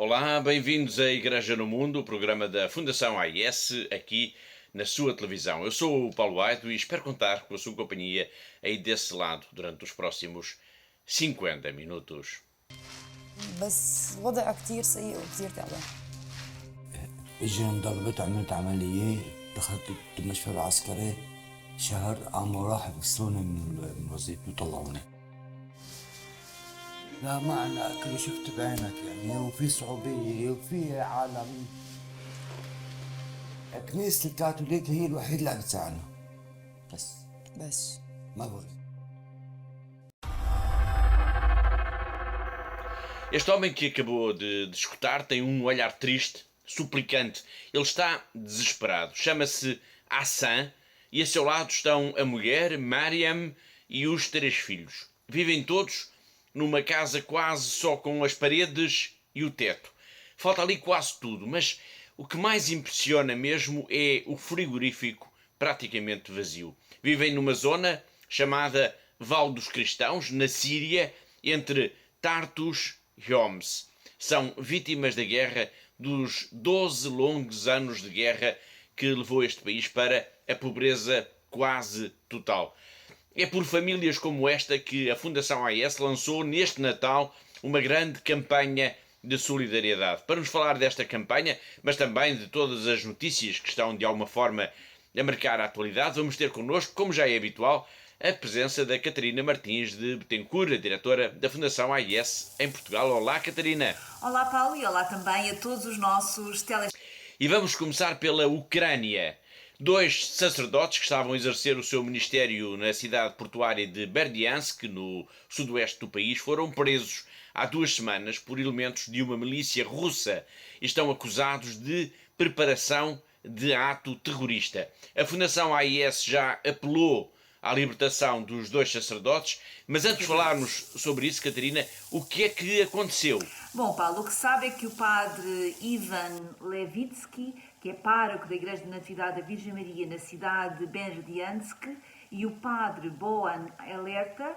Olá, bem-vindos à Igreja no Mundo, o programa da Fundação AIS, aqui na sua televisão. Eu sou o Paulo Aido e espero contar com a sua companhia aí desse lado durante os próximos 50 minutos. بس وضع كتير سيء وكتير تعبان. اجاني ضربت عملت عملية، دخلت المشفى العسكري شهر، قاموا راحوا يفصلوني من وظيفتي وطلعوني. لا ما عنا أكل وشفت بعينك يعني، وفي صعوبية وفي عالم. كنيسة الكاثوليك هي الوحيدة اللي عم تساعدنا بس ما بغير. Este homem que acabou de escutar tem um olhar triste, suplicante. Ele está desesperado. Chama-se Hassan e a seu lado estão a mulher, Mariam, e os 3 filhos. Vivem todos numa casa quase só com as paredes e o teto. Falta ali quase tudo, mas o que mais impressiona mesmo é o frigorífico praticamente vazio. Vivem numa zona chamada Val dos Cristãos, na Síria, entre Tartus e Homs. São vítimas da guerra, dos 12 longos anos de guerra que levou este país para a pobreza quase total. É por famílias como esta que a Fundação AIS lançou neste Natal uma grande campanha de solidariedade. Para nos falar desta campanha, mas também de todas as notícias que estão de alguma forma a marcar a atualidade, vamos ter connosco, como já é habitual, a presença da Catarina Martins de Betancourt, a diretora da Fundação AIS em Portugal. Olá, Catarina. Olá, Paulo, e olá também a todos os nossos telespectadores. E vamos começar pela Ucrânia. 2 sacerdotes que estavam a exercer o seu ministério na cidade portuária de Berdiansk, no sudoeste do país, foram presos há 2 semanas por elementos de uma milícia russa e estão acusados de preparação de ato terrorista. A Fundação AIS já apelou à libertação dos 2 sacerdotes, mas antes de falarmos sobre isso, Catarina, o que é que aconteceu? Bom, Paulo, o que sabe é que o padre Ivan Levitsky, que é pároco da Igreja de Natividade da Virgem Maria na cidade de Berdiansk, e o padre Boan Alerta,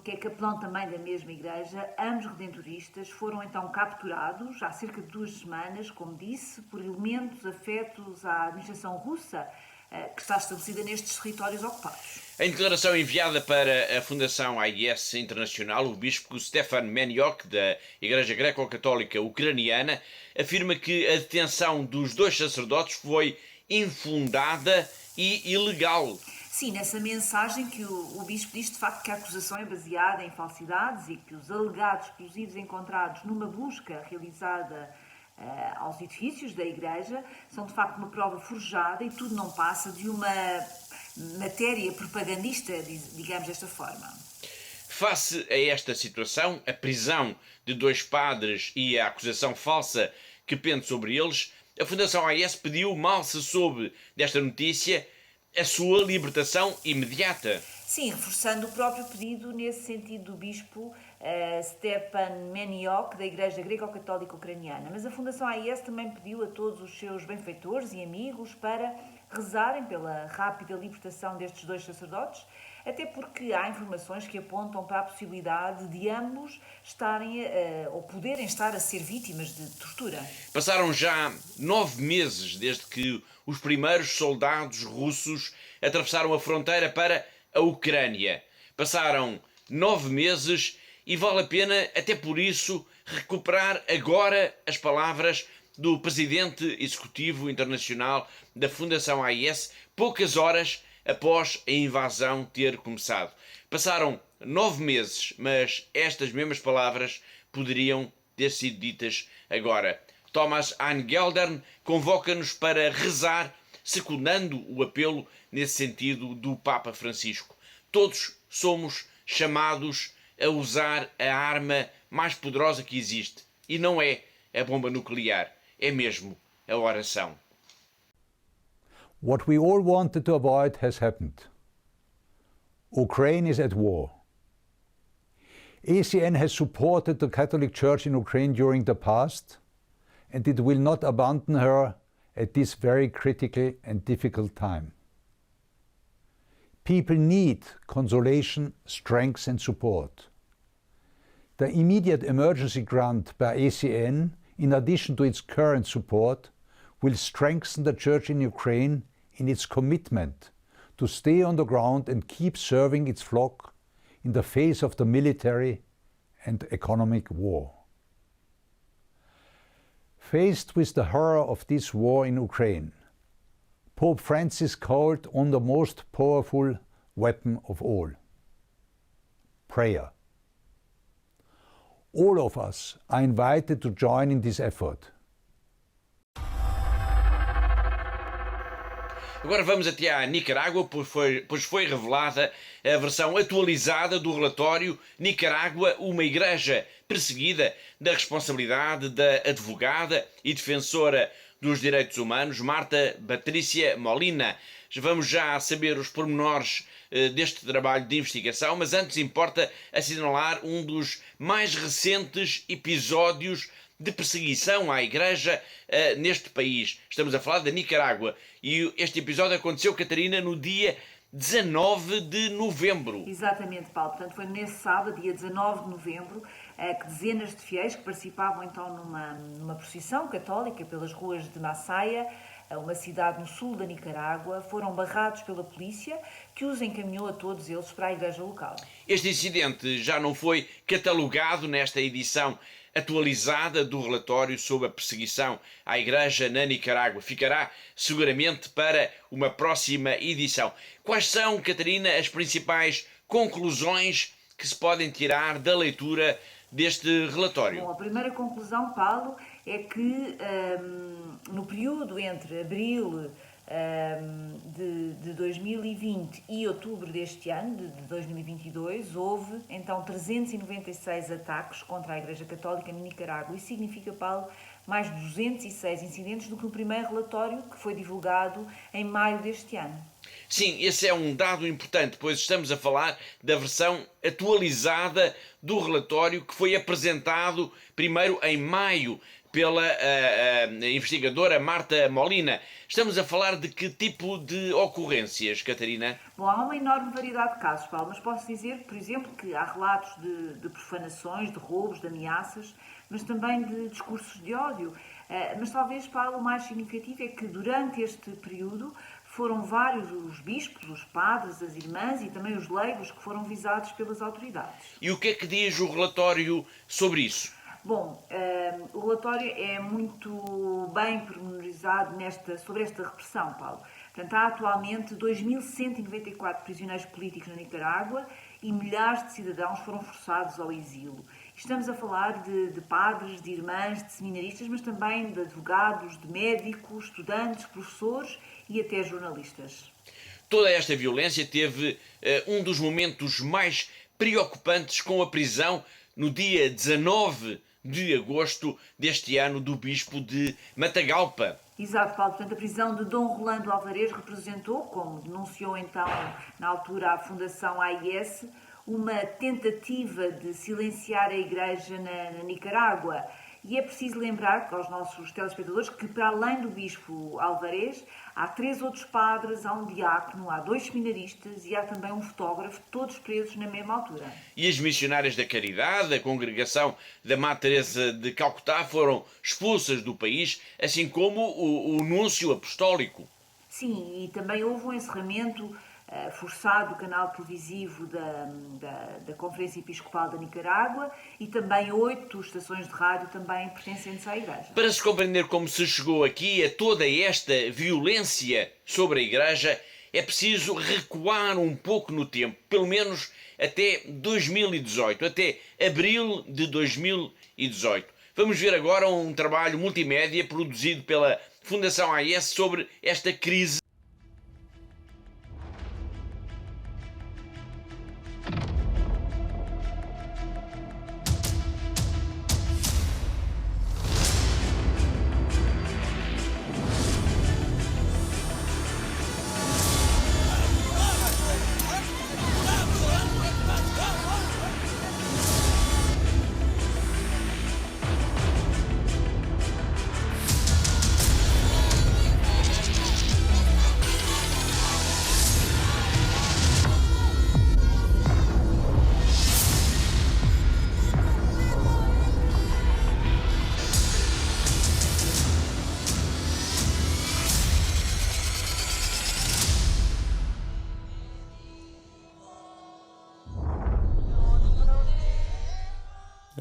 que é capelão também da mesma igreja, ambos redentoristas, foram então capturados há cerca de 2 semanas, como disse, por elementos afetos à administração russa, que está estabelecida nestes territórios ocupados. Em declaração enviada para a Fundação AIS Internacional, o bispo Stefan Meniok, da Igreja Greco-Católica Ucraniana, afirma que a detenção dos 2 sacerdotes foi infundada e ilegal. Sim, nessa mensagem que o bispo diz de facto que a acusação é baseada em falsidades e que os alegados explosivos encontrados numa busca realizada aos edifícios da igreja são de facto uma prova forjada e tudo não passa de uma matéria propagandista, digamos desta forma. Face a esta situação, a prisão de 2 padres e a acusação falsa que pende sobre eles, a Fundação AIS pediu, mal se soube desta notícia, a sua libertação imediata. Sim, reforçando o próprio pedido nesse sentido do bispo Stepan Meniok, da Igreja Greco-Católica Ucraniana. Mas a Fundação AIS também pediu a todos os seus benfeitores e amigos para rezarem pela rápida libertação destes 2 sacerdotes, até porque há informações que apontam para a possibilidade de ambos estarem ou poderem estar a ser vítimas de tortura. Passaram já 9 meses desde que os primeiros soldados russos atravessaram a fronteira para a Ucrânia. Passaram 9 meses e vale a pena, até por isso, recuperar agora as palavras do presidente executivo internacional da Fundação AIS, poucas horas após a invasão ter começado. Passaram 9 meses, mas estas mesmas palavras poderiam ter sido ditas agora. Thomas Angeldern convoca-nos para rezar, secundando o apelo nesse sentido do Papa Francisco. Todos somos chamados a usar a arma mais poderosa que existe. E não é a bomba nuclear, é mesmo a oração. What we all wanted to avoid has happened. Ukraine is at war. ACN has supported the Catholic Church in Ukraine during the past, and it will not abandon her at this very critical and difficult time. People need consolation, strength and support. The immediate emergency grant by ACN, in addition to its current support, will strengthen the Church in Ukraine in its commitment to stay on the ground and keep serving its flock in the face of the military and economic war. Faced with the horror of this war in Ukraine, Pope Francis called on the most powerful weapon of all: prayer. All of us are invited to join in this effort. Agora vamos até à Nicarágua, pois foi revelada a versão atualizada do relatório Nicarágua, uma igreja perseguida, da responsabilidade da advogada e defensora dos direitos humanos, Marta Patrícia Molina. Vamos já saber os pormenores deste trabalho de investigação, mas antes importa assinalar um dos mais recentes episódios de perseguição à Igreja neste país. Estamos a falar da Nicarágua e este episódio aconteceu, Catarina, no dia 19 de novembro. Exatamente, Paulo. Portanto, foi nesse sábado, dia 19 de novembro, que dezenas de fiéis que participavam então numa procissão católica pelas ruas de Massaia, uma cidade no sul da Nicarágua, foram barrados pela polícia, que os encaminhou a todos eles para a igreja local. Este incidente já não foi catalogado nesta edição atualizada do relatório sobre a perseguição à Igreja na Nicarágua. Ficará seguramente para uma próxima edição. Quais são, Catarina, as principais conclusões que se podem tirar da leitura deste relatório? Bom, a primeira conclusão, Paulo, é que no período entre abril de 2020 e outubro deste ano, de 2022, houve então 396 ataques contra a Igreja Católica na Nicarágua. Isso significa, Paulo, mais de 206 incidentes do que o primeiro relatório que foi divulgado em maio deste ano. Sim, esse é um dado importante, pois estamos a falar da versão atualizada do relatório que foi apresentado primeiro em maio pela investigadora Marta Molina. Estamos a falar de que tipo de ocorrências, Catarina? Bom, há uma enorme variedade de casos, Paulo, mas posso dizer, por exemplo, que há relatos de profanações, de roubos, de ameaças, mas também de discursos de ódio. Mas talvez, Paulo, o mais significativo é que durante este período foram vários os bispos, os padres, as irmãs e também os leigos que foram visados pelas autoridades. E o que é que diz o relatório sobre isso? Bom, o relatório é muito bem pormenorizado sobre esta repressão, Paulo. Portanto, há atualmente 2.194 prisioneiros políticos na Nicarágua e milhares de cidadãos foram forçados ao exílio. Estamos a falar de padres, de irmãs, de seminaristas, mas também de advogados, de médicos, estudantes, professores e até jornalistas. Toda esta violência teve um dos momentos mais preocupantes com a prisão no dia 19 de agosto deste ano do bispo de Matagalpa. Exato, Paulo. Portanto, a prisão de Dom Rolando Alvarez representou, como denunciou então na altura a Fundação AIS, uma tentativa de silenciar a Igreja na Nicarágua. E é preciso lembrar aos nossos telespectadores que, para além do bispo Alvarez, há 3 outros padres, há um diácono, há 2 seminaristas e há também um fotógrafo, todos presos na mesma altura. E as missionárias da Caridade, a congregação da Madre Teresa de Calcutá, foram expulsas do país, assim como o núncio apostólico. Sim, e também houve um encerramento forçado do canal televisivo da Conferência Episcopal da Nicarágua e também 8 estações de rádio também pertencentes à Igreja. Para se compreender como se chegou aqui a toda esta violência sobre a Igreja, é preciso recuar um pouco no tempo, pelo menos até 2018, até abril de 2018. Vamos ver agora um trabalho multimédia produzido pela Fundação AIS sobre esta crise.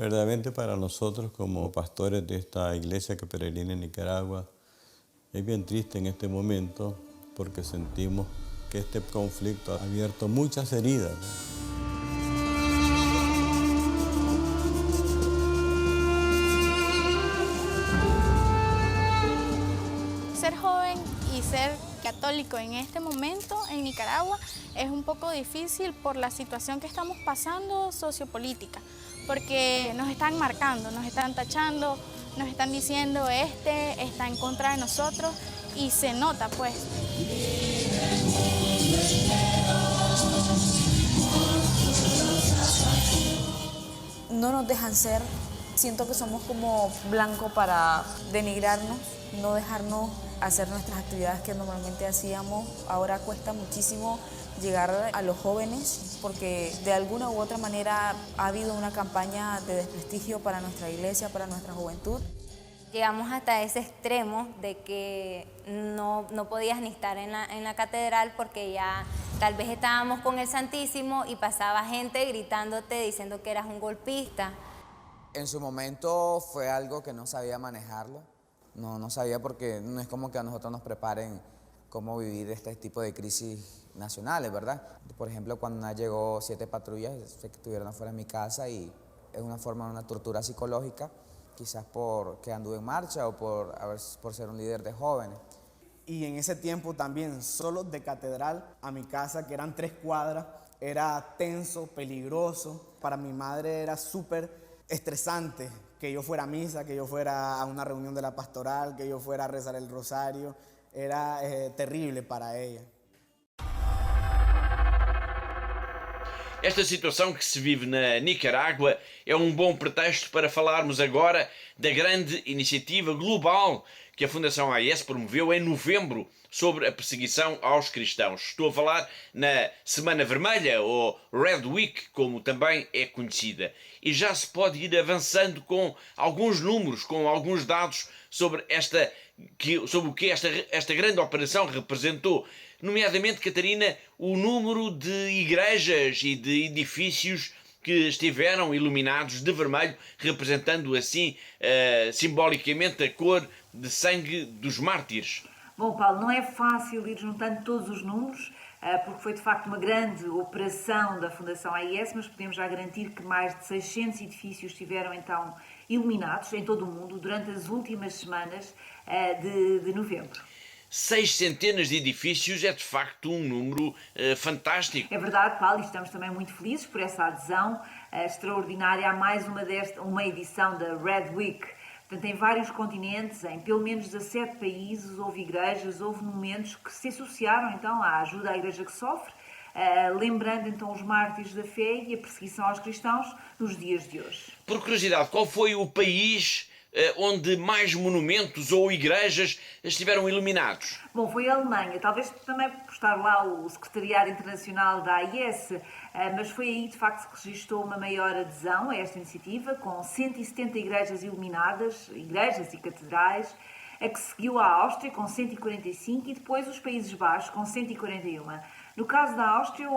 Verdaderamente para nosotros como pastores de esta iglesia que peregrina en Nicaragua, es bien triste en este momento porque sentimos que este conflicto ha abierto muchas heridas. Ser joven y ser católico en este momento en Nicaragua es un poco difícil por la situación que estamos pasando sociopolítica, porque nos están marcando, nos están tachando, nos están diciendo este está en contra de nosotros y se nota pues. No nos dejan ser, siento que somos como blanco para denigrarnos, no dejarnos hacer nuestras actividades que normalmente hacíamos. Ahora cuesta muchísimo llegar a los jóvenes porque de alguna u otra manera ha habido una campaña de desprestigio para nuestra iglesia, para nuestra juventud. Llegamos hasta ese extremo de que no podías ni estar en la catedral porque ya tal vez estábamos con el Santísimo y pasaba gente gritándote diciendo que eras un golpista. En su momento fue algo que no sabía manejarlo. No sabía porque no es como que a nosotros nos preparen cómo vivir este tipo de crisis nacionales, ¿verdad? Por ejemplo, cuando llegó 7 patrullas, sé que estuvieron afuera de mi casa y es una forma de una tortura psicológica, quizás porque anduve en marcha o por ser un líder de jóvenes. Y en ese tiempo también, solo de catedral a mi casa, que eran 3 cuadras, era tenso, peligroso. Para mi madre era súper estresante que yo fuera a misa, que yo fuera a una reunión de la pastoral, que yo fuera a rezar el rosario. Era terrible para ella. Esta situação que se vive na Nicarágua é um bom pretexto para falarmos agora da grande iniciativa global que a Fundação AES promoveu em novembro sobre a perseguição aos cristãos. Estou a falar na Semana Vermelha, ou Red Week, como também é conhecida. E já se pode ir avançando com alguns números, com alguns dados sobre o que esta grande operação representou. Nomeadamente, Catarina, o número de igrejas e de edifícios que estiveram iluminados de vermelho, representando assim simbolicamente a cor de sangue dos mártires. Bom, Paulo, não é fácil ir juntando todos os números, porque foi de facto uma grande operação da Fundação AES, mas podemos já garantir que mais de 600 edifícios estiveram então iluminados em todo o mundo durante as últimas semanas de novembro. 6 centenas de edifícios é de facto um número fantástico. É verdade, Paulo, e estamos também muito felizes por essa adesão extraordinária a mais uma edição da Red Week. Portanto, em vários continentes, em pelo menos 17 países, houve igrejas, houve momentos que se associaram então à ajuda à igreja que sofre, lembrando então os mártires da fé e a perseguição aos cristãos nos dias de hoje. Por curiosidade, qual foi o país onde mais monumentos ou igrejas estiveram iluminados? Bom, foi a Alemanha, talvez também por estar lá o Secretariado Internacional da AES, mas foi aí de facto que se registrou uma maior adesão a esta iniciativa, com 170 igrejas iluminadas, igrejas e catedrais, a que seguiu a Áustria com 145 e depois os Países Baixos com 141. No caso da Áustria,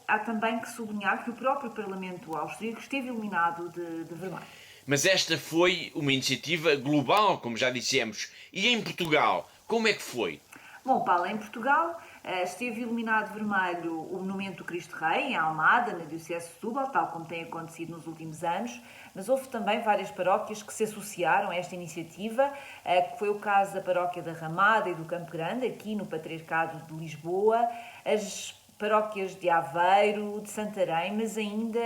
há também que sublinhar que o próprio Parlamento austríaco esteve iluminado de vermelho. Mas esta foi uma iniciativa global, como já dissemos. E em Portugal, como é que foi? Bom, Paulo, em Portugal esteve iluminado vermelho o Monumento do Cristo Rei, em Almada, na Diocese de Setúbal, tal como tem acontecido nos últimos anos, mas houve também várias paróquias que se associaram a esta iniciativa, que foi o caso da Paróquia da Ramada e do Campo Grande, aqui no Patriarcado de Lisboa, as paróquias de Aveiro, de Santarém, mas ainda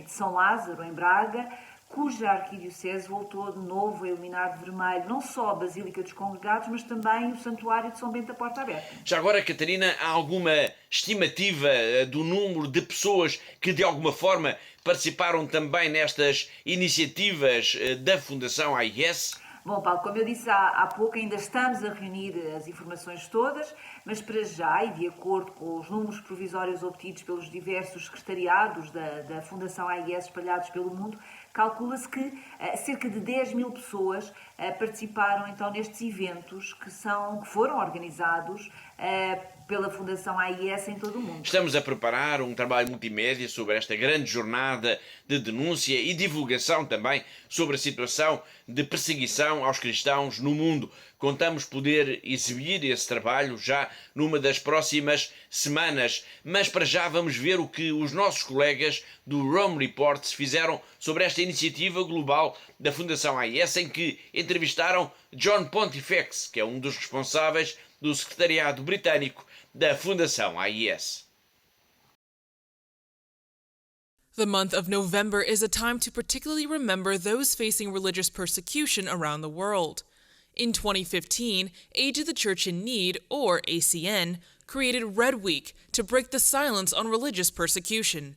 de São Lázaro, em Braga, cuja arquidiocese voltou de novo a iluminar de vermelho não só a Basílica dos Congregados, mas também o Santuário de São Bento da Porta Aberta. Já agora, Catarina, há alguma estimativa do número de pessoas que de alguma forma participaram também nestas iniciativas da Fundação AES? Bom, Paulo, como eu disse há pouco, ainda estamos a reunir as informações todas, mas para já, e de acordo com os números provisórios obtidos pelos diversos secretariados da Fundação AES espalhados pelo mundo, calcula-se que cerca de 10 mil pessoas participaram então nestes eventos que foram organizados pela Fundação AIS em todo o mundo. Estamos a preparar um trabalho multimédia sobre esta grande jornada de denúncia e divulgação também sobre a situação de perseguição aos cristãos no mundo. Contamos poder exibir esse trabalho já numa das próximas semanas, mas para já vamos ver o que os nossos colegas do Rome Reports fizeram sobre esta iniciativa global da Fundação AIS, em que entrevistaram John Pontifex, que é um dos responsáveis do secretariado britânico da Fundação AIS. The month of November is a time to particularly remember those facing religious persecution around the world. In 2015, Aid to the Church in Need, or ACN, created Red Week to break the silence on religious persecution.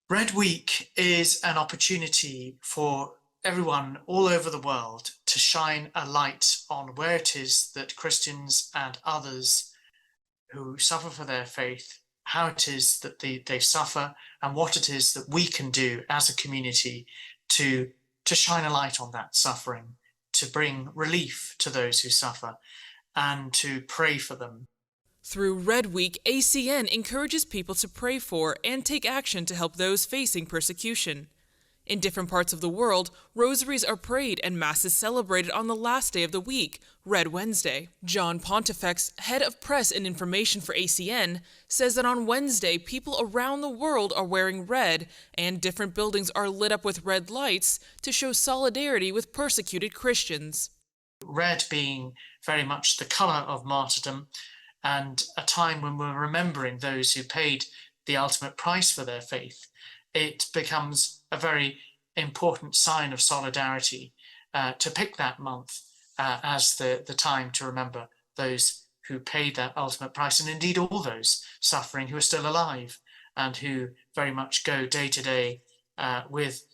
Red Week is an opportunity for everyone all over the world to shine a light on where it is that Christians and others who suffer for their faith, how it is that they suffer, and what it is that we can do as a community to shine a light on that suffering, to bring relief to those who suffer, and to pray for them. Through Red Week, ACN encourages people to pray for and take action to help those facing persecution. In different parts of the world, rosaries are prayed and masses celebrated on the last day of the week, Red Wednesday. John Pontifex, head of press and information for ACN, says that on Wednesday, people around the world are wearing red, and different buildings are lit up with red lights to show solidarity with persecuted Christians. Red being very much the colour of martyrdom, and a time when we're remembering those who paid the ultimate price for their faith. It becomes a very important sign of solidarity to pick that month as the time to remember those who paid that ultimate price, and indeed all those suffering who are still alive and who very much go day to day with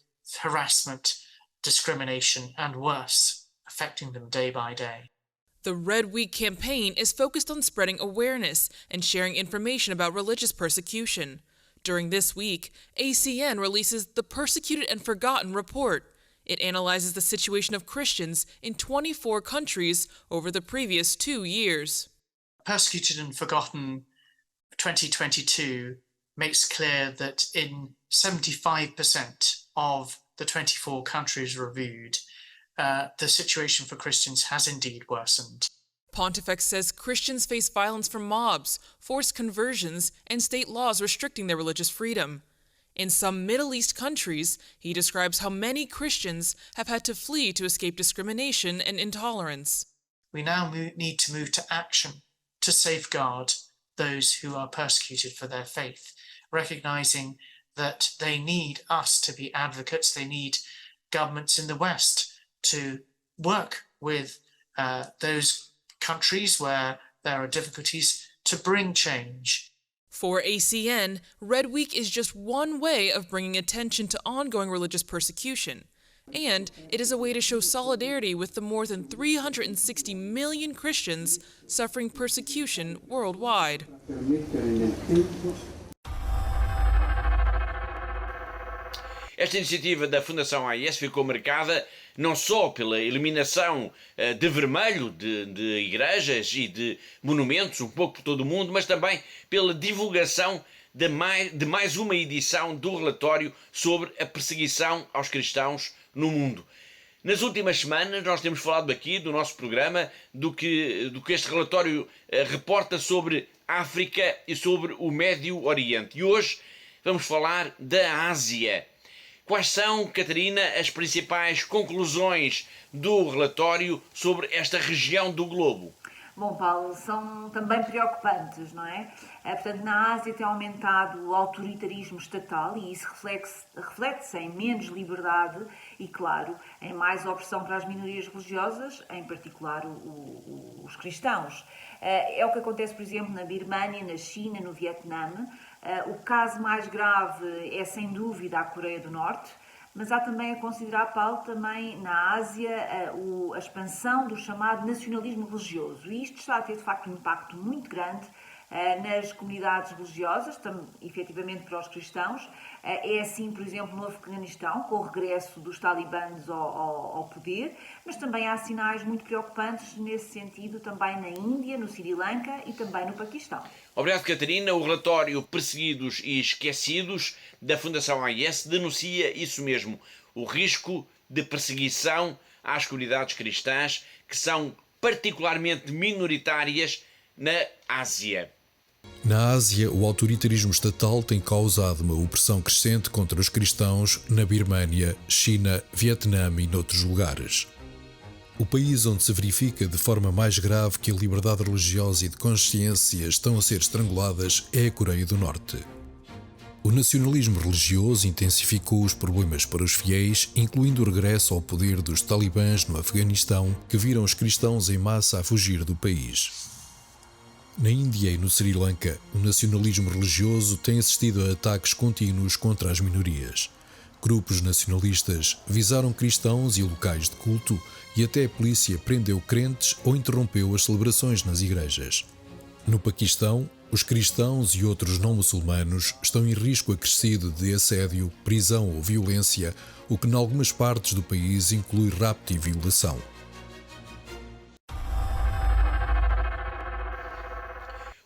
harassment, discrimination, and worse, affecting them day by day. The Red Week campaign is focused on spreading awareness and sharing information about religious persecution. During this week, ACN releases the Persecuted and Forgotten report. It analyzes the situation of Christians in 24 countries over the previous 2 years. Persecuted and Forgotten 2022 makes clear that in 75% of the 24 countries reviewed, the situation for Christians has indeed worsened. Pontifex says Christians face violence from mobs, forced conversions, and state laws restricting their religious freedom. In some Middle East countries, he describes how many Christians have had to flee to escape discrimination and intolerance. We now need to move to action to safeguard those who are persecuted for their faith, recognizing that they need us to be advocates. They need governments in the West to work with those countries where there are difficulties to bring change. For ACN, Red Week is just one way of bringing attention to ongoing religious persecution, and it is a way to show solidarity with the more than 360 million Christians suffering persecution worldwide. Esta iniciativa da Fundação AIS ficou marcada não só pela eliminação de vermelho de igrejas e de monumentos um pouco por todo o mundo, mas também pela divulgação de mais uma edição do relatório sobre a perseguição aos cristãos no mundo. Nas últimas semanas nós temos falado aqui do nosso programa do que este relatório reporta sobre a África e sobre o Médio Oriente. E hoje vamos falar da Ásia. Quais são, Catarina, as principais conclusões do relatório sobre esta região do globo? Bom, Paulo, são também preocupantes, não é? Portanto, na Ásia tem aumentado o autoritarismo estatal e isso reflete-se em menos liberdade e, claro, em mais opressão para as minorias religiosas, em particular os cristãos. É o que acontece, por exemplo, na Birmânia, na China, no Vietnã. O caso mais grave é, sem dúvida, a Coreia do Norte, mas há também a considerar, Paulo, também na Ásia, a expansão do chamado nacionalismo religioso. E isto está a ter, de facto, um impacto muito grande nas comunidades religiosas, efetivamente para os cristãos. É assim, por exemplo, no Afeganistão, com o regresso dos talibãs ao poder, mas também há sinais muito preocupantes nesse sentido também na Índia, no Sri Lanka e também no Paquistão. Obrigado, Catarina. O relatório Perseguidos e Esquecidos da Fundação AIS denuncia isso mesmo, o risco de perseguição às comunidades cristãs que são particularmente minoritárias na Ásia. Na Ásia, o autoritarismo estatal tem causado uma opressão crescente contra os cristãos na Birmânia, China, Vietnã e noutros lugares. O país onde se verifica de forma mais grave que a liberdade religiosa e de consciência estão a ser estranguladas é a Coreia do Norte. O nacionalismo religioso intensificou os problemas para os fiéis, incluindo o regresso ao poder dos talibãs no Afeganistão, que viram os cristãos em massa a fugir do país. Na Índia e no Sri Lanka, o nacionalismo religioso tem assistido a ataques contínuos contra as minorias. Grupos nacionalistas visaram cristãos e locais de culto e até a polícia prendeu crentes ou interrompeu as celebrações nas igrejas. No Paquistão, os cristãos e outros não muçulmanos estão em risco acrescido de assédio, prisão ou violência, o que em algumas partes do país inclui rapto e violação.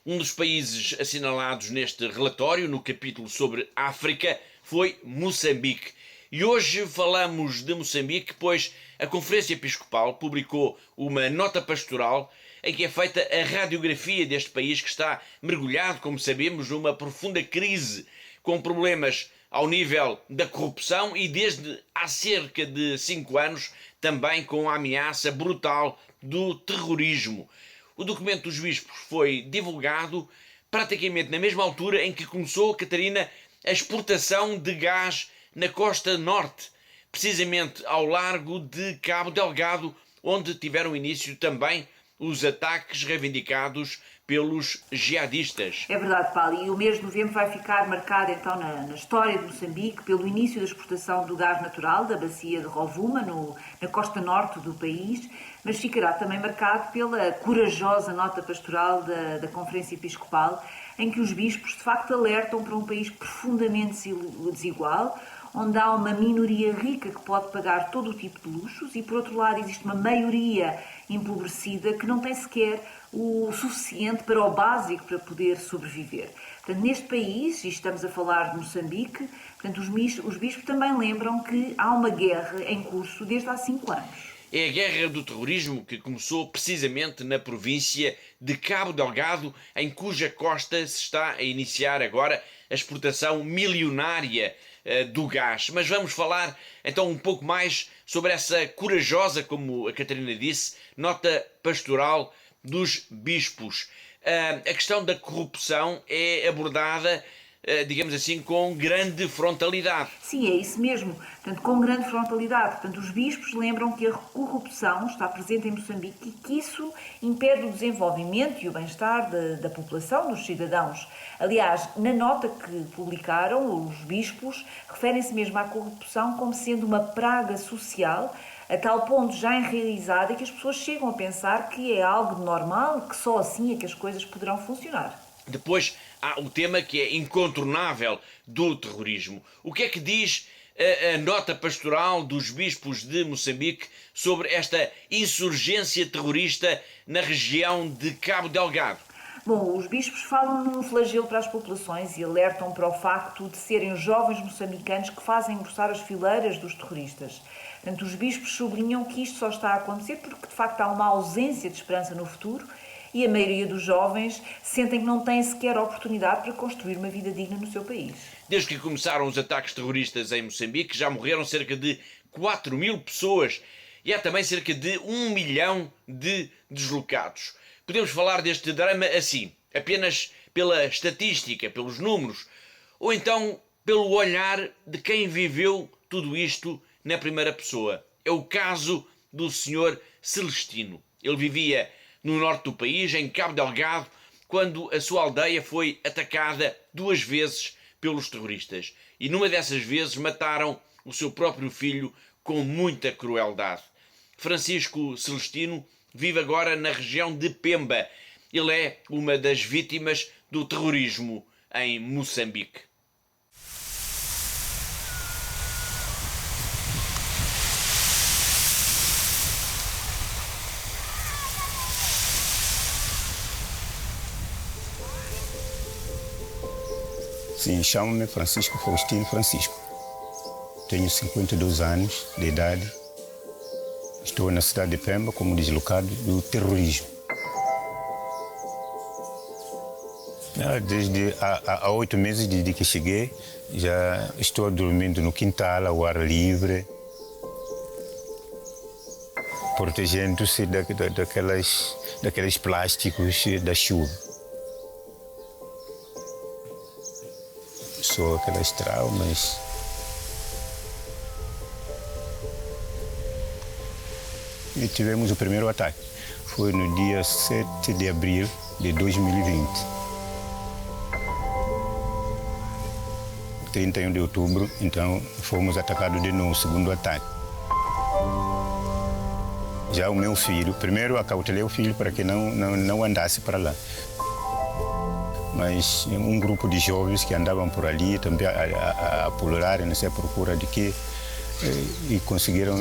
Um dos países assinalados neste relatório, no capítulo sobre África, foi Moçambique. E hoje falamos de Moçambique, pois a Conferência Episcopal publicou uma nota pastoral em que é feita a radiografia deste país que está mergulhado, como sabemos, numa profunda crise, com problemas ao nível da corrupção e desde há cerca de 5 anos também com a ameaça brutal do terrorismo. O documento dos bispos foi divulgado praticamente na mesma altura em que começou, Catarina, a exportação de gás na costa norte, precisamente ao largo de Cabo Delgado, onde tiveram início também os ataques reivindicados pelos jihadistas. É verdade, Paulo, e o mês de novembro vai ficar marcado então na história de Moçambique pelo início da exportação do gás natural da bacia de Rovuma, na costa norte do país, mas ficará também marcado pela corajosa nota pastoral da Conferência Episcopal, em que os bispos de facto alertam para um país profundamente desigual, onde há uma minoria rica que pode pagar todo o tipo de luxos e, por outro lado, existe uma maioria empobrecida que não tem sequer o suficiente para o básico para poder sobreviver. Portanto, neste país, e estamos a falar de Moçambique, portanto, os bispos também lembram que há uma guerra em curso desde há 5 anos. É a guerra do terrorismo que começou precisamente na província de Cabo Delgado, em cuja costa se está a iniciar agora a exportação milionária do gás. Mas vamos falar então um pouco mais sobre essa corajosa, como a Catarina disse, nota pastoral dos bispos. A questão da corrupção é abordada, digamos assim, com grande frontalidade. Sim, é isso mesmo. Portanto, com grande frontalidade. Portanto, os bispos lembram que a corrupção está presente em Moçambique e que isso impede o desenvolvimento e o bem-estar da população, dos cidadãos. Aliás, na nota que publicaram, os bispos referem-se mesmo à corrupção como sendo uma praga social, a tal ponto já enraizada que as pessoas chegam a pensar que é algo normal, que só assim é que as coisas poderão funcionar. Depois há o tema que é incontornável do terrorismo. O que é que diz a nota pastoral dos bispos de Moçambique sobre esta insurgência terrorista na região de Cabo Delgado? Bom, os bispos falam num flagelo para as populações e alertam para o facto de serem os jovens moçambicanos que fazem engrossar as fileiras dos terroristas. Portanto, os bispos sublinham que isto só está a acontecer porque, de facto, há uma ausência de esperança no futuro e a maioria dos jovens sentem que não têm sequer a oportunidade para construir uma vida digna no seu país. Desde que começaram os ataques terroristas em Moçambique, já morreram cerca de 4.000 pessoas e há também cerca de 1 milhão de deslocados. Podemos falar deste drama assim, apenas pela estatística, pelos números, ou então pelo olhar de quem viveu tudo isto na primeira pessoa. É o caso do Sr. Celestino. Ele vivia no norte do país, em Cabo Delgado, quando a sua aldeia foi atacada 2 vezes pelos terroristas. E numa dessas vezes mataram o seu próprio filho com muita crueldade. Francisco Celestino vive agora na região de Pemba Ele é uma das vítimas do terrorismo em Moçambique. Sim, chamo-me Francisco Faustino Francisco. Tenho 52 anos de idade. Estou na cidade de Pemba como deslocado do terrorismo. Desde há 8 meses desde que cheguei, já estou dormindo no quintal, ao ar livre, protegendo-se daqueles plásticos da chuva. Só aquelas traumas. E tivemos o primeiro ataque. Foi no dia 7 de abril de 2020. 31 de outubro, então fomos atacados de novo, segundo ataque. Já o meu filho, primeiro acautelei o filho para que não andasse para lá. Mas um grupo de jovens que andavam por ali também a pular nessa procura de quê? E conseguiram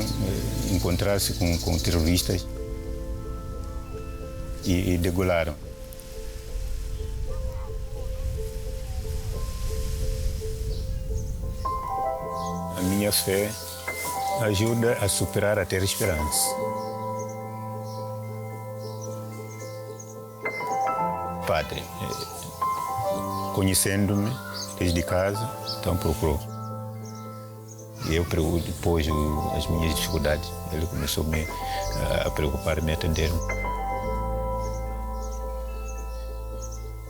encontrar-se com terroristas e degolaram. A minha fé ajuda a superar a ter esperança. Padre, conhecendo-me desde casa, então procurou. E eu depois as minhas dificuldades, ele começou a preocupar-me, a atender-me.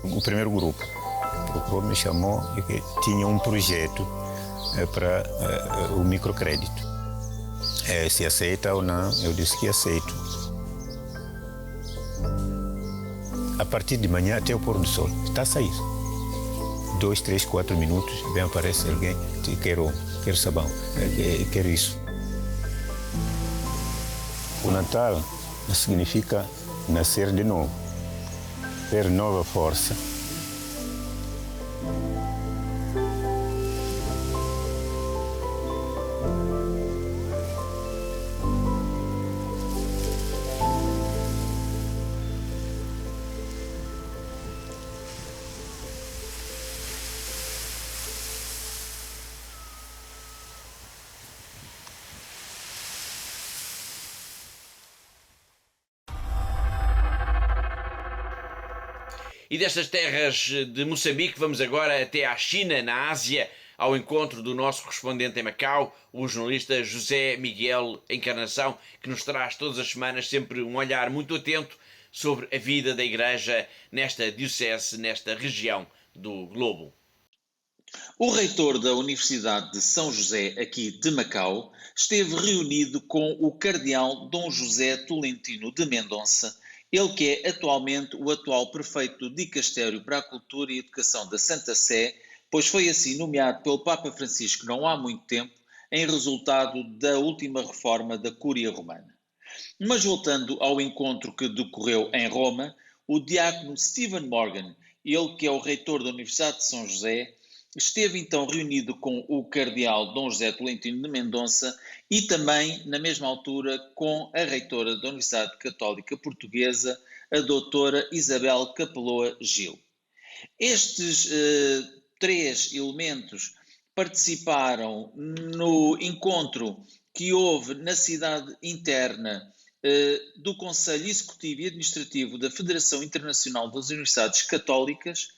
O primeiro grupo procurou, me chamou e que tinha um projeto para o microcrédito. Se aceita ou não, eu disse que aceito. A partir de manhã até o pôr do sol, está a sair. 2, 3, 4 minutos, vem aparece alguém, quero sabão, quero isso. O Natal significa nascer de novo, ter nova força. E destas terras de Moçambique vamos agora até à China, na Ásia, ao encontro do nosso correspondente em Macau, o jornalista José Miguel Encarnação, que nos traz todas as semanas sempre um olhar muito atento sobre a vida da Igreja nesta diocese, nesta região do globo. O reitor da Universidade de São José, aqui de Macau, esteve reunido com o cardeal Dom José Tolentino de Mendonça, ele que é atualmente o atual prefeito do Dicastério para a Cultura e Educação da Santa Sé, pois foi assim nomeado pelo Papa Francisco não há muito tempo, em resultado da última reforma da Cúria Romana. Mas voltando ao encontro que decorreu em Roma, o diácono Stephen Morgan, ele que é o reitor da Universidade de São José, esteve então reunido com o cardeal Dom José Tolentino de Mendonça e também, na mesma altura, com a reitora da Universidade Católica Portuguesa, a doutora Isabel Capeloa Gil. Estes 3 elementos participaram no encontro que houve na cidade interna do Conselho Executivo e Administrativo da Federação Internacional das Universidades Católicas,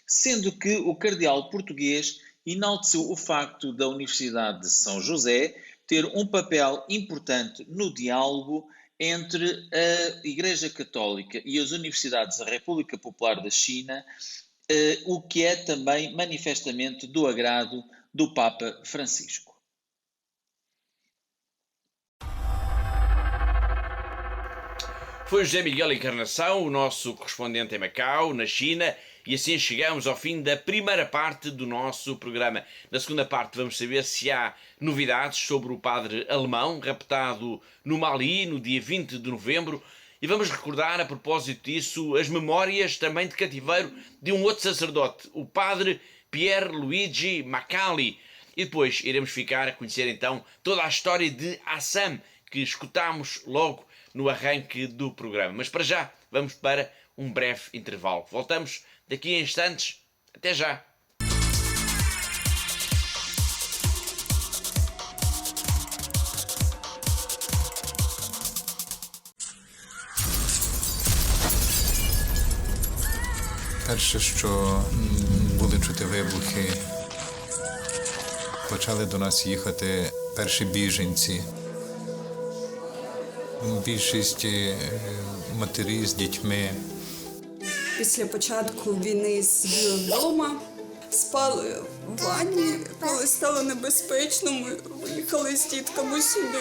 sendo que o cardeal português enalteceu o facto da Universidade de São José ter um papel importante no diálogo entre a Igreja Católica e as universidades da República Popular da China, o que é também manifestamente do agrado do Papa Francisco. Foi José Miguel Encarnação, o nosso correspondente em Macau, na China, e assim chegamos ao fim da primeira parte do nosso programa. Na segunda parte vamos saber se há novidades sobre o padre alemão raptado no Mali no dia 20 de novembro E vamos recordar, a propósito disso, as memórias também de cativeiro de um outro sacerdote, o padre Pier Luigi Macali. E depois iremos ficar a conhecer então toda a história de Assam, que escutámos logo no arranque do programa. Mas para já, vamos para um breve intervalo. Voltamos daqui a instantes. Até já! Перше, що були чути вибухи, почали до нас їхати перші біженці. Більшість матері з дітьми. Після початку війни сиділи вдома, спали в ванні, коли стало небезпечно, ми виїхали з дітками сюди.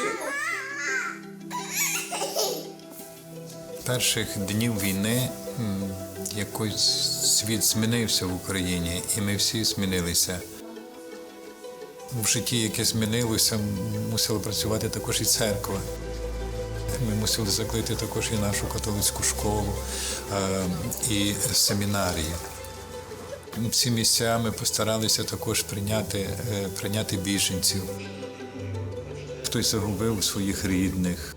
Перших днів війни якось світ змінився в Україні, і ми всі змінилися. В житті, яке змінилося, мусила працювати також і церква. Ми мусили заклити також і нашу католицьку школу, і семінарії. Ці місця ми постаралися також прийняти біженців. Хтось загубив своїх рідних,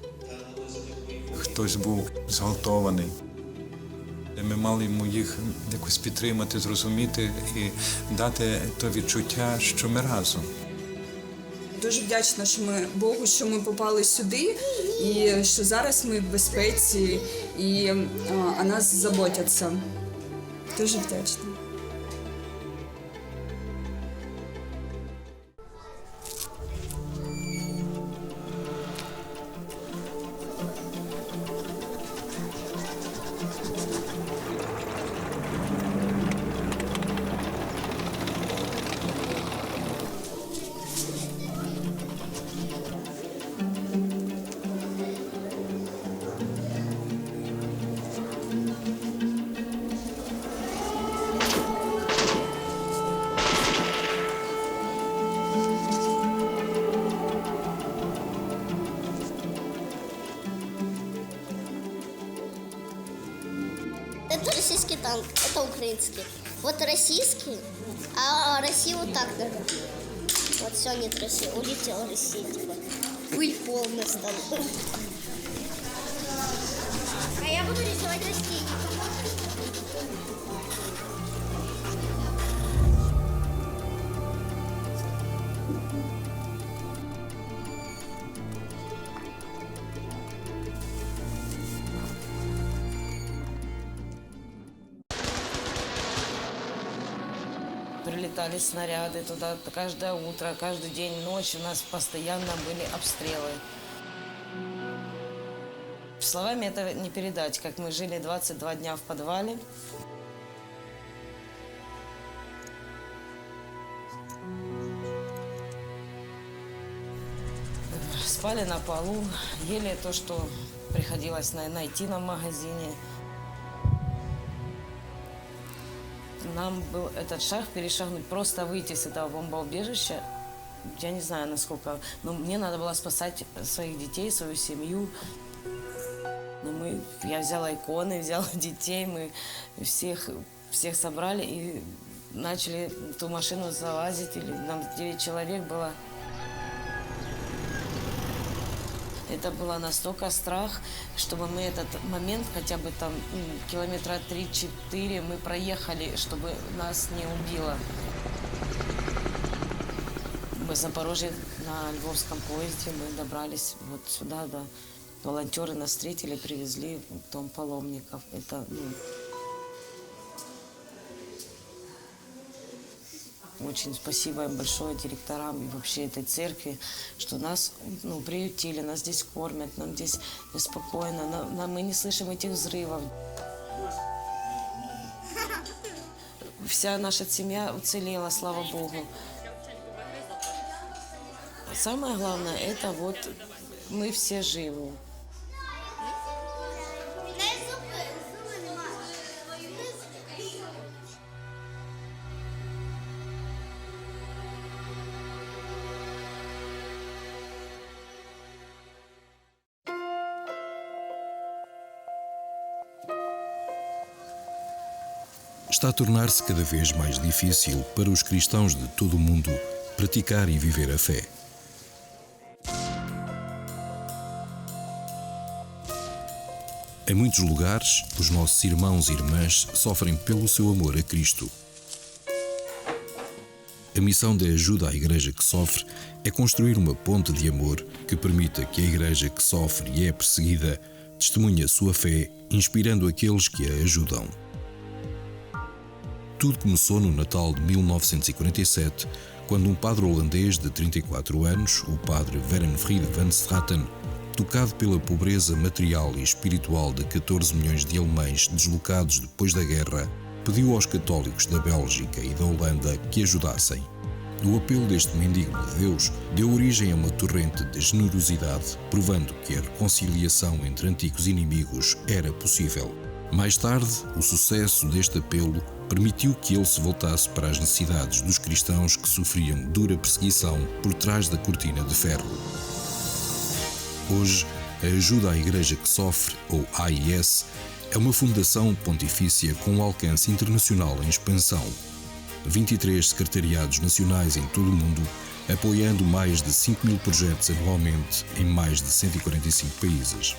хтось був зґвалтований. Ми мали йому їх якось підтримати, зрозуміти і дати то відчуття, що ми разом. Дуже вдячна, що ми Богу, що ми попали сюди, і що зараз ми в безпеці, і о нас заботяться. Дуже вдячна. Это российский танк, это украинский. Вот российский, а Россия вот так даже. Вот все, нет России, улетела Россия. Типа. Пыль полная стала. А я буду рисовать растения. Прилетали снаряды туда каждое утро, каждый день, ночь у нас постоянно были обстрелы. Словами это не передать, как мы жили 22 дня в подвале. Спали на полу, ели то, что приходилось найти нам в магазине. Нам был этот шаг перешагнуть, просто выйти с этого бомбоубежища. Я не знаю, насколько, но мне надо было спасать своих детей, свою семью. Я взяла иконы, взяла детей, мы всех собрали и начали в ту машину залазить. Нам 9 человек было. Это было настолько страх, чтобы мы этот момент, хотя бы там километра 3-4 мы проехали, чтобы нас не убило. Мы в Запорожье на Львовском поезде, мы добрались вот сюда, да. Волонтеры нас встретили, привезли в дом паломников. Это, очень спасибо им большое директорам и вообще этой церкви, что нас приютили, нас здесь кормят, нам здесь спокойно, мы не слышим этих взрывов. Вся наша семья уцелела, слава Богу. Самое главное, это вот мы все живы. está a tornar-se cada vez mais difícil para os cristãos de todo o mundo praticar e viver a fé. Em muitos lugares, os nossos irmãos e irmãs sofrem pelo seu amor a Cristo. A missão da ajuda à Igreja que sofre é construir uma ponte de amor que permita que a Igreja que sofre e é perseguida testemunhe a sua fé, inspirando aqueles que a ajudam. Tudo começou no Natal de 1947, quando um padre holandês de 34 anos, o padre Werenfried van Straten, tocado pela pobreza material e espiritual de 14 milhões de alemães deslocados depois da guerra, pediu aos católicos da Bélgica e da Holanda que ajudassem. O apelo deste mendigo de Deus deu origem a uma torrente de generosidade, provando que a reconciliação entre antigos inimigos era possível. Mais tarde, o sucesso deste apelo permitiu que ele se voltasse para as necessidades dos cristãos que sofriam dura perseguição por trás da cortina de ferro. Hoje, a Ajuda à Igreja que Sofre, ou AIS, é uma fundação pontifícia com alcance internacional em expansão. 23 secretariados nacionais em todo o mundo, apoiando mais de 5.000 projetos anualmente em mais de 145 países.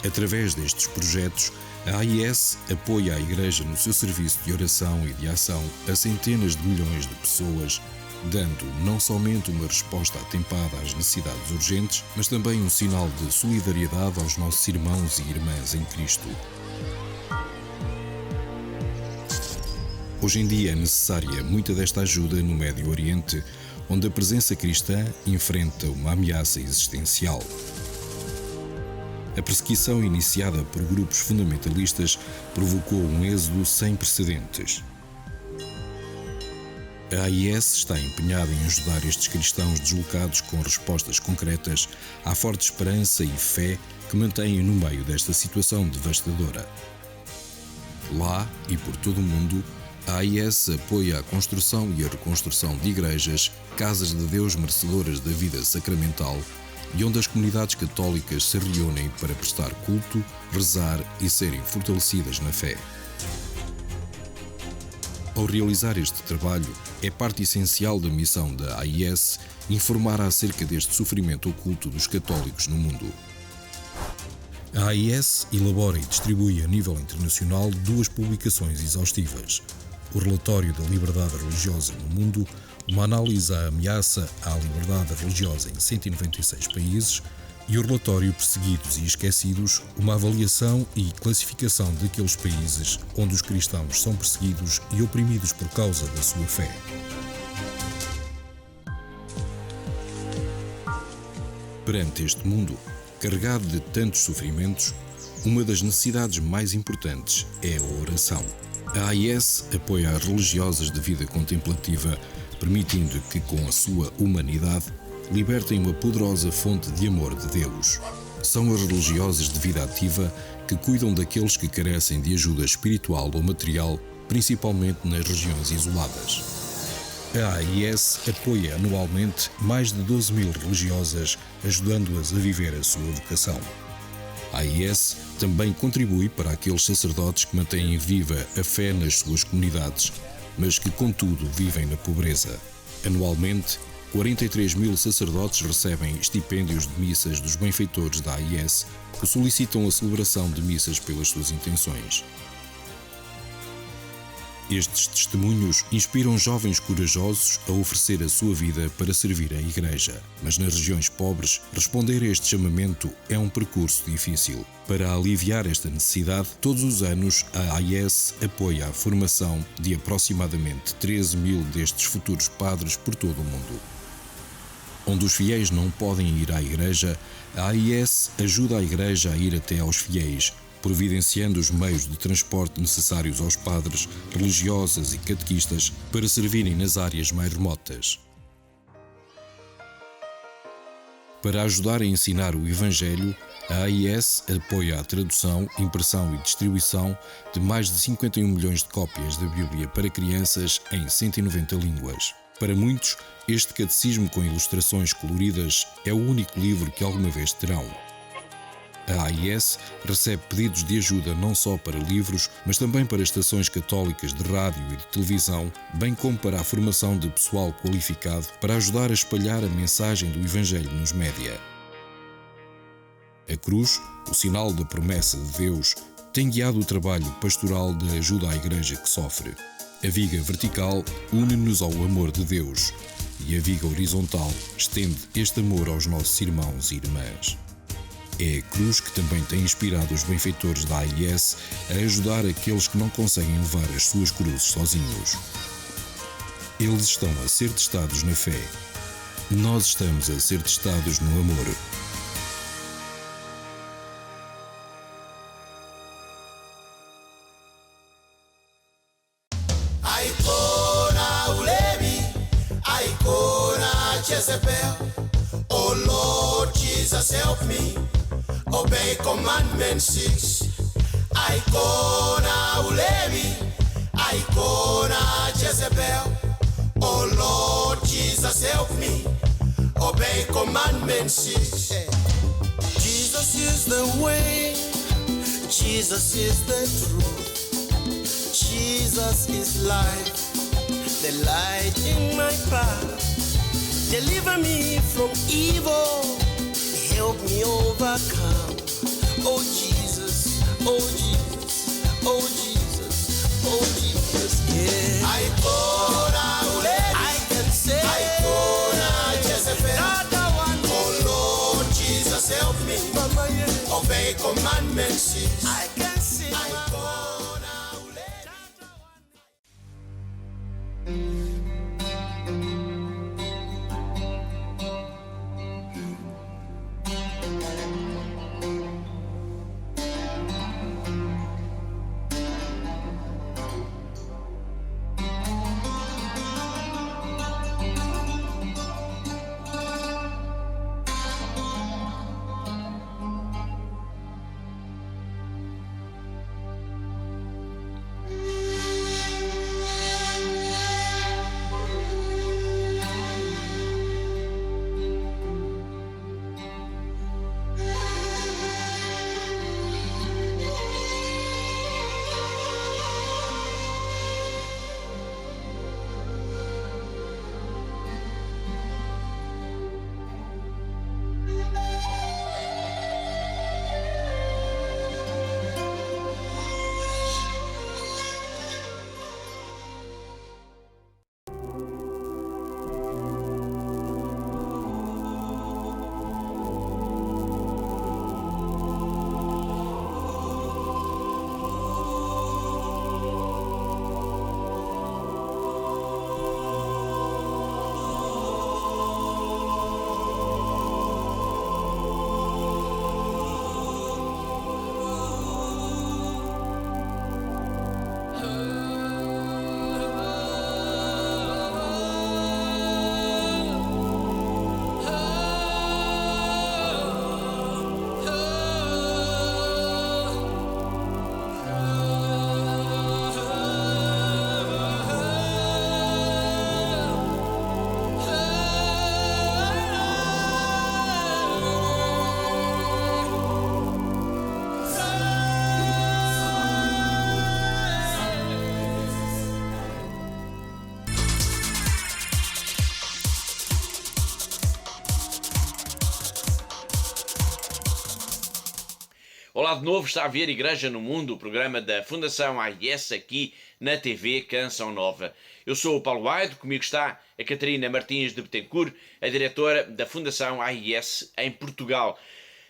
Através destes projetos, a AIS apoia a Igreja no seu serviço de oração e de ação a centenas de milhões de pessoas, dando não somente uma resposta atempada às necessidades urgentes, mas também um sinal de solidariedade aos nossos irmãos e irmãs em Cristo. Hoje em dia é necessária muita desta ajuda no Médio Oriente, onde a presença cristã enfrenta uma ameaça existencial. A perseguição iniciada por grupos fundamentalistas provocou um êxodo sem precedentes. A AIS está empenhada em ajudar estes cristãos deslocados com respostas concretas à forte esperança e fé que mantêm no meio desta situação devastadora. Lá e por todo o mundo, a AIS apoia a construção e a reconstrução de igrejas, casas de Deus merecedoras da vida sacramental e onde as comunidades católicas se reúnem para prestar culto, rezar e serem fortalecidas na fé. Ao realizar este trabalho, é parte essencial da missão da AIS informar acerca deste sofrimento oculto dos católicos no mundo. A AIS elabora e distribui a nível internacional 2 publicações exaustivas: o Relatório da Liberdade Religiosa no Mundo, uma análise à ameaça à liberdade religiosa em 196 países, e o Relatório Perseguidos e Esquecidos, uma avaliação e classificação daqueles países onde os cristãos são perseguidos e oprimidos por causa da sua fé. Perante este mundo, carregado de tantos sofrimentos, uma das necessidades mais importantes é a oração. A AIS apoia as religiosas de vida contemplativa, permitindo que, com a sua humanidade, libertem uma poderosa fonte de amor de Deus. São as religiosas de vida ativa que cuidam daqueles que carecem de ajuda espiritual ou material, principalmente nas regiões isoladas. A AIS apoia anualmente mais de 12.000 religiosas, ajudando-as a viver a sua vocação. A AIS também contribui para aqueles sacerdotes que mantêm viva a fé nas suas comunidades, mas que, contudo, vivem na pobreza. Anualmente, 43.000 sacerdotes recebem estipêndios de missas dos benfeitores da AIS, que solicitam a celebração de missas pelas suas intenções. Estes testemunhos inspiram jovens corajosos a oferecer a sua vida para servir a Igreja. Mas nas regiões pobres, responder a este chamamento é um percurso difícil. Para aliviar esta necessidade, todos os anos a AIS apoia a formação de aproximadamente 13.000 destes futuros padres por todo o mundo. Onde os fiéis não podem ir à Igreja, a AIS ajuda a Igreja a ir até aos fiéis, providenciando os meios de transporte necessários aos padres, religiosas e catequistas para servirem nas áreas mais remotas. Para ajudar a ensinar o Evangelho, a AIS apoia a tradução, impressão e distribuição de mais de 51 milhões de cópias da Bíblia para crianças em 190 línguas. Para muitos, este catecismo com ilustrações coloridas é o único livro que alguma vez terão. A AIS recebe pedidos de ajuda não só para livros, mas também para estações católicas de rádio e de televisão, bem como para a formação de pessoal qualificado para ajudar a espalhar a mensagem do Evangelho nos média. A cruz, o sinal da promessa de Deus, tem guiado o trabalho pastoral de ajuda à Igreja que sofre. A viga vertical une-nos ao amor de Deus e a viga horizontal estende este amor aos nossos irmãos e irmãs. É a cruz que também tem inspirado os benfeitores da AIS a ajudar aqueles que não conseguem levar as suas cruzes sozinhos. Eles estão a ser testados na fé. Nós estamos a ser testados no amor. Oh Lord Jesus, help me obey commandment 6. Icona Ulebi, Icona Jezebel. Oh Lord Jesus, help me obey commandment 6. Jesus is the way, Jesus is the truth, Jesus is life, the light in my path. Deliver me from evil, help me overcome. Oh Jesus, oh Jesus, oh Jesus, oh Jesus, yeah. I can say, Jezebel. Oh Lord Jesus, help me obey commandment 6. I can see. Olá de novo, está a ver Igreja no Mundo, o programa da Fundação AIS aqui na TV Canção Nova. Eu sou o Paulo Aido, comigo está a Catarina Martins de Betancourt, a diretora da Fundação AIS em Portugal.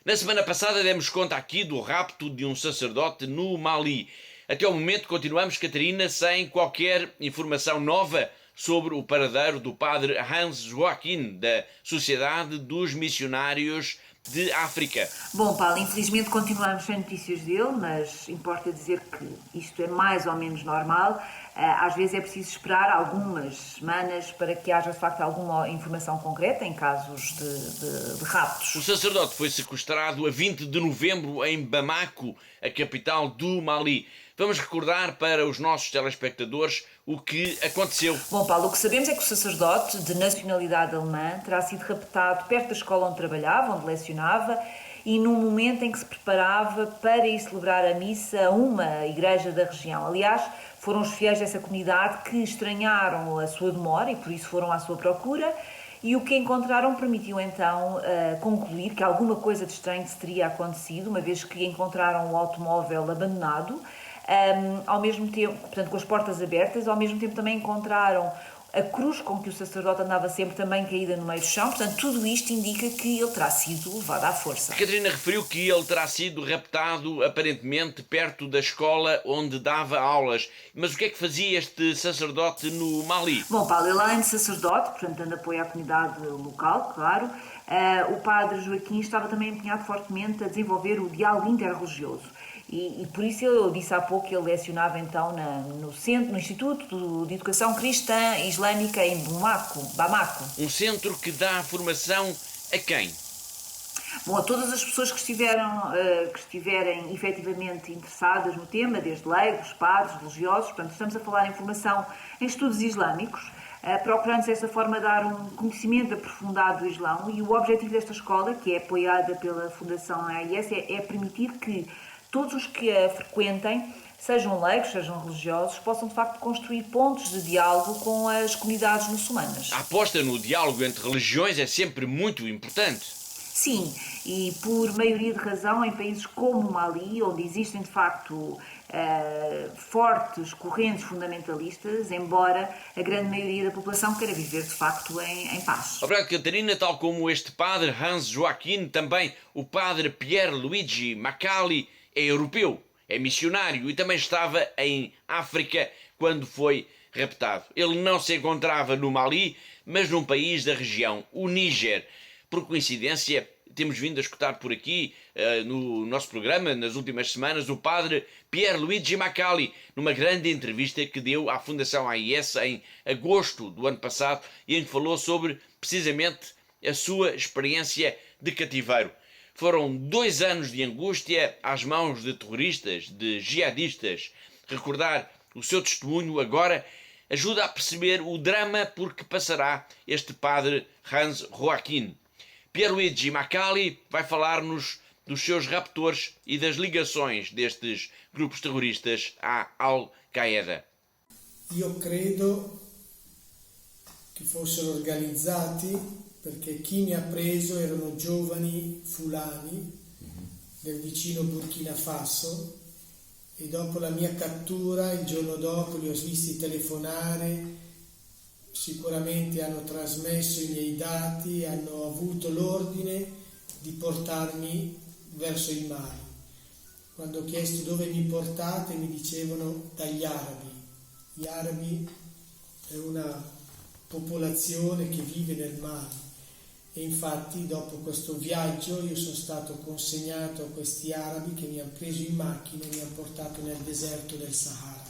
Na semana passada demos conta aqui do rapto de um sacerdote no Mali. Até ao momento continuamos, Catarina, sem qualquer informação nova sobre o paradeiro do padre Hans Joachim, da Sociedade dos Missionários de África. Bom, Paulo, infelizmente continuamos sem notícias dele, mas importa dizer que isto é mais ou menos normal. Às vezes é preciso esperar algumas semanas para que haja de facto alguma informação concreta em casos de raptos. O sacerdote foi sequestrado a 20 de novembro em Bamako, a capital do Mali. Vamos recordar para os nossos telespectadores o que aconteceu. Bom, Paulo, o que sabemos é que o sacerdote, de nacionalidade alemã, terá sido raptado perto da escola onde trabalhava, onde lecionava, e num momento em que se preparava para ir celebrar a missa a uma igreja da região. Aliás, foram os fiéis dessa comunidade que estranharam a sua demora e por isso foram à sua procura, e o que encontraram permitiu então concluir que alguma coisa de estranho se teria acontecido, uma vez que encontraram o automóvel abandonado, ao mesmo tempo, portanto, com as portas abertas, ao mesmo tempo também encontraram a cruz com que o sacerdote andava sempre também caída no meio do chão. Portanto, tudo isto indica que ele terá sido levado à força. A Catarina referiu que ele terá sido raptado, aparentemente, perto da escola onde dava aulas. Mas o que é que fazia este sacerdote no Mali? Bom, Paulo, ele além de sacerdote, portanto, dando apoio à comunidade local, claro, o padre Joaquim estava também empenhado fortemente a desenvolver o diálogo interreligioso. E por isso eu disse há pouco que ele lecionava então no Instituto de Educação Cristã Islâmica em Bamako. Um centro que dá formação a quem? Bom, a todas as pessoas que estiverem efetivamente interessadas no tema, desde leigos, padres, religiosos, portanto estamos a falar em formação em estudos islâmicos, procurando dessa forma dar um conhecimento aprofundado do Islão, e o objetivo desta escola, que é apoiada pela Fundação AIS, é permitir que todos os que a frequentem, sejam leigos, sejam religiosos, possam de facto construir pontos de diálogo com as comunidades muçulmanas. A aposta no diálogo entre religiões é sempre muito importante. Sim, e por maioria de razão em países como o Mali, onde existem de facto fortes correntes fundamentalistas, embora a grande maioria da população queira viver de facto em paz. Obrigado, Catarina. Tal como este padre Hans Joachim, também o padre Pier Luigi Macali é europeu, é missionário e também estava em África quando foi raptado. Ele não se encontrava no Mali, mas num país da região, o Níger. Por coincidência, temos vindo a escutar por aqui, no nosso programa, nas últimas semanas, o padre Pier Luigi Macali, numa grande entrevista que deu à Fundação AIS em agosto do ano passado, e em que falou sobre, precisamente, a sua experiência de cativeiro. Foram 2 anos de angústia às mãos de terroristas, de jihadistas. Recordar o seu testemunho agora ajuda a perceber o drama por que passará este padre Hans Joachim. Pierluigi Macali vai falar-nos dos seus raptores e das ligações destes grupos terroristas à Al-Qaeda. Io credo che fossero organizzati perché chi mi ha preso erano giovani fulani del vicino Burkina Faso, e dopo la mia cattura, il giorno dopo, li ho visti telefonare, sicuramente hanno trasmesso i miei dati, hanno avuto l'ordine di portarmi verso il Mali. Quando ho chiesto dove mi portate, mi dicevano dagli arabi. Gli arabi è una popolazione che vive nel Mali. E infatti dopo questo viaggio io sono stato consegnato a questi arabi che mi hanno preso in macchina e mi hanno portato nel deserto del Sahara.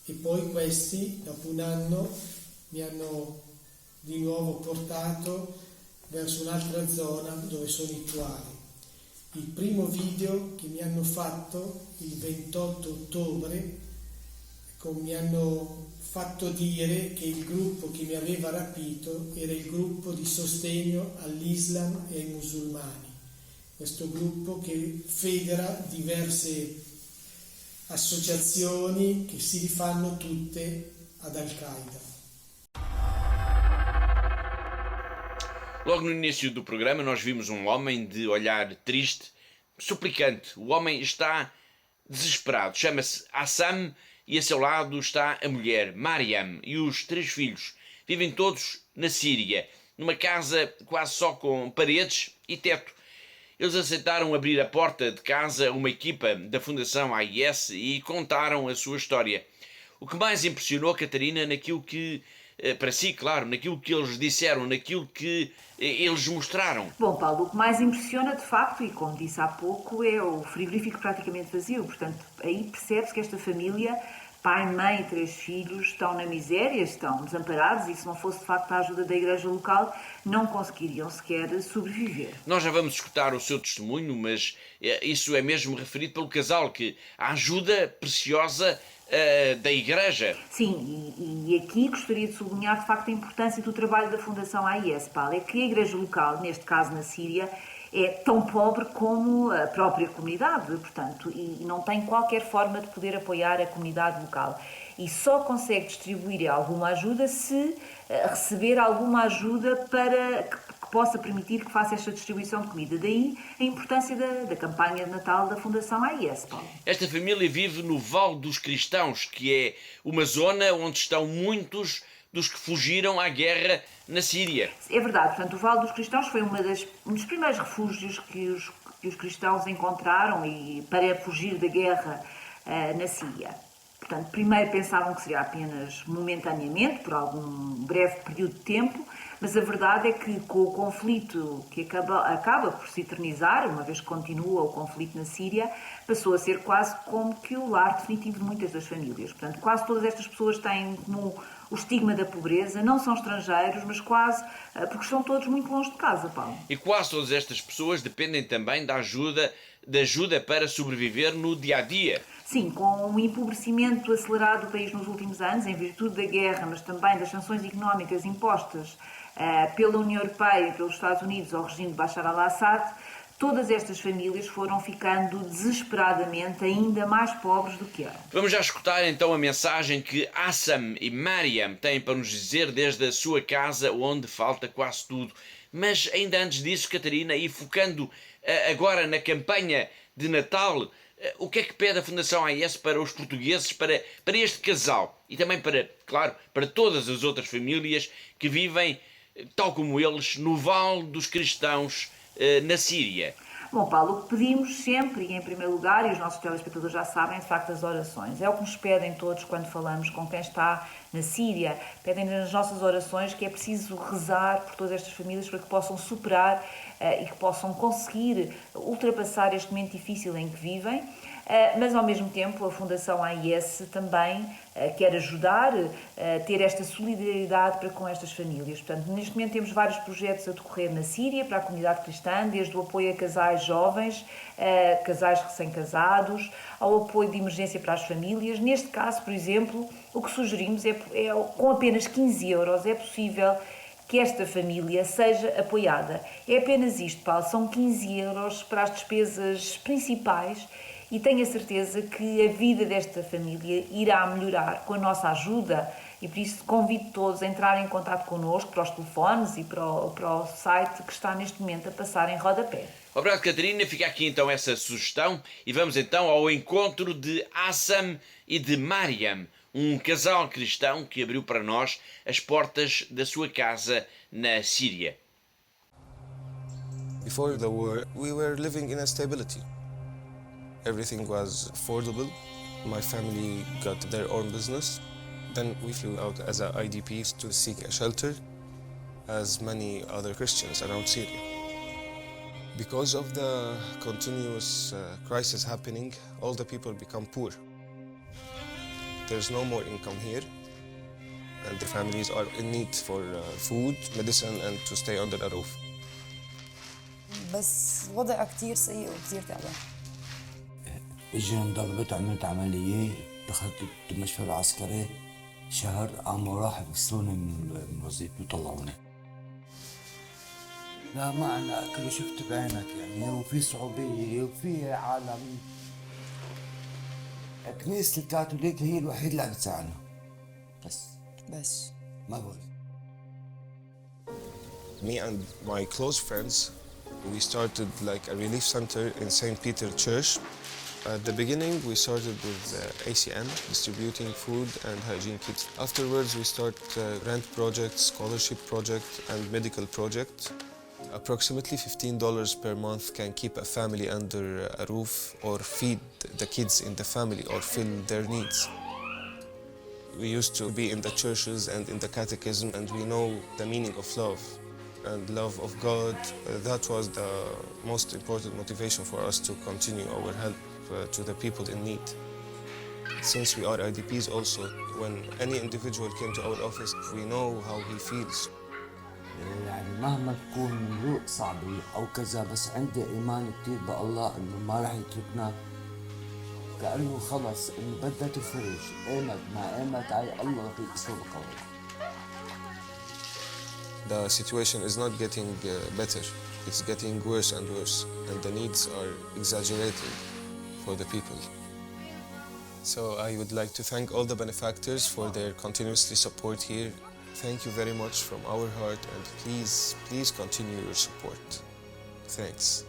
E poi questi, dopo un anno, mi hanno di nuovo portato verso un'altra zona dove sono i Tuareg. Il primo video che mi hanno fatto il 28 ottobre, mi hanno fatto dire che il gruppo che mi aveva rapito era il gruppo di sostegno all'Islam e ai musulmani, questo gruppo che federa diverse associazioni che si rifanno tutte ad Al-Qaeda. Logo no início do programa nós vimos um homem de olhar triste, suplicante. O homem está desesperado, chama-se Assam, e a seu lado está a mulher, Mariam, e os 3 filhos. Vivem todos na Síria, numa casa quase só com paredes e teto. Eles aceitaram abrir a porta de casa a uma equipa da Fundação AIS e contaram a sua história. O que mais impressionou a Catarina naquilo que, para si, claro, naquilo que eles disseram, naquilo que eles mostraram? Bom, Paulo, o que mais impressiona de facto, e como disse há pouco, é o frigorífico praticamente vazio. Portanto, aí percebe-se que esta família, pai, mãe e 3 filhos, estão na miséria, estão desamparados, e se não fosse de facto a ajuda da igreja local, não conseguiriam sequer sobreviver. Nós já vamos escutar o seu testemunho, mas isso é mesmo referido pelo casal, que a ajuda preciosa da igreja. Sim, e aqui gostaria de sublinhar de facto a importância do trabalho da Fundação AIS, Paulo. É que a igreja local, neste caso na Síria, é tão pobre como a própria comunidade, portanto, e não tem qualquer forma de poder apoiar a comunidade local. E só consegue distribuir alguma ajuda se receber alguma ajuda para que possa permitir que faça esta distribuição de comida. Daí a importância da campanha de Natal da Fundação AIS, Paulo. Esta família vive no Vale dos Cristãos, que é uma zona onde estão muitos dos que fugiram à guerra na Síria. É verdade, portanto, o Vale dos Cristãos foi um dos primeiros refúgios que os cristãos encontraram para fugir da guerra na Síria. Portanto, primeiro pensavam que seria apenas momentaneamente, por algum breve período de tempo, mas a verdade é que com o conflito que acaba por se eternizar, uma vez que continua o conflito na Síria, passou a ser quase como que o lar definitivo de muitas das famílias. Portanto, quase todas estas pessoas têm como o estigma da pobreza, não são estrangeiros, mas quase, porque estão todos muito longe de casa, Paulo. E quase todas estas pessoas dependem também da ajuda para sobreviver no dia-a-dia. Sim, com o empobrecimento acelerado do país nos últimos anos, em virtude da guerra, mas também das sanções económicas impostas pela União Europeia e pelos Estados Unidos ao regime de Bashar al-Assad, todas estas famílias foram ficando desesperadamente ainda mais pobres do que eram. Vamos já escutar então a mensagem que Assam e Mariam têm para nos dizer desde a sua casa, onde falta quase tudo. Mas ainda antes disso, Catarina, e focando agora na campanha de Natal, o que é que pede a Fundação AIS para os portugueses, para este casal e também para todas as outras famílias que vivem, tal como eles, no Vale dos Cristãos, na Síria? Bom, Paulo, o que pedimos sempre, e em primeiro lugar, e os nossos telespectadores já sabem, de facto, as orações. É o que nos pedem todos quando falamos com quem está na Síria. Pedem nas nossas orações que é preciso rezar por todas estas famílias para que possam superar e que possam conseguir ultrapassar este momento difícil em que vivem. Mas, ao mesmo tempo, a Fundação AIS também quer ajudar a ter esta solidariedade para com estas famílias. Portanto, neste momento temos vários projetos a decorrer na Síria para a comunidade cristã, desde o apoio a casais jovens, casais recém-casados, ao apoio de emergência para as famílias. Neste caso, por exemplo, o que sugerimos é com apenas 15 euros é possível que esta família seja apoiada. É apenas isto, Paulo, são 15 euros para as despesas principais. E tenho a certeza que a vida desta família irá melhorar com a nossa ajuda e por isso convido todos a entrarem em contato connosco para os telefones e para o site que está neste momento a passar em rodapé. Obrigado, Catarina. Fica aqui então essa sugestão e vamos então ao encontro de Assam e de Mariam, um casal cristão que abriu para nós as portas da sua casa na Síria. Before the war, we were living in instability. Everything was affordable. My family got their own business. Then we flew out as IDPs to seek a shelter, as many other Christians around Syria. Because of the continuous crisis happening, all the people become poor. There's no more income here, and the families are in need for food, medicine, and to stay under a roof. بس وضع كتير سيء وكتير تعبان. اجينا انضربت وعملت عملية، دخلت المشفى العسكري شهر، قاموا راحوا يفصلوني من الوظيفة وطلعوني. لا ما عنا أكل وشفت بعينك يعني، وفي صعوبية وفي عالم. كنيسة الكاثوليك هي الوحيدة اللي عم تساعدنا. بس ما بقول. Me and my close friends, we started like a relief center in St. Peter Church. At the beginning, we started with ACN, distributing food and hygiene kits. Afterwards, we start grant projects, scholarship project, and medical project. Approximately $15 per month can keep a family under a roof or feed the kids in the family or fill their needs. We used to be in the churches and in the catechism, and we know the meaning of love and love of God. That was the most important motivation for us to continue our help to the people in need. Since we are IDPs also, when any individual came to our office, we know how he feels. يعني مهما تكون مملوء صعبة أو كذا، بس عندي إيمان كتير بالله إنه ما راح يتركنا، كأنه خلص إنه بدها تفرج، قامت ما قامت على الله رح يكسر قوي. The situation is not getting better. it's getting worse and worse, and the needs are exaggerating for the people. So I would like to thank all the benefactors for their continuously support here. Thank you very much from our heart, and please, please continue your support. Thanks.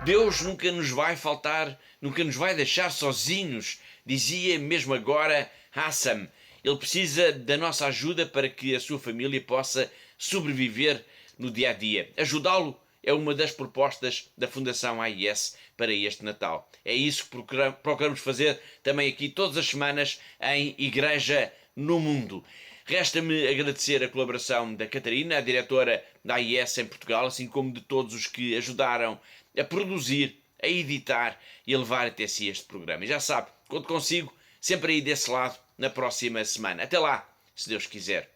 Deus nunca nos vai faltar, nunca nos vai deixar sozinhos, dizia mesmo agora Hassam. Ele precisa da nossa ajuda para que a sua família possa sobreviver no dia a dia. Ajudá-lo é uma das propostas da Fundação AIS para este Natal. É isso que procuramos fazer também aqui todas as semanas em Igreja no Mundo. Resta-me agradecer a colaboração da Catarina, a diretora da AIS em Portugal, assim como de todos os que ajudaram a produzir, a editar e a levar até si este programa. E já sabe, conto consigo sempre aí desse lado na próxima semana. Até lá, se Deus quiser.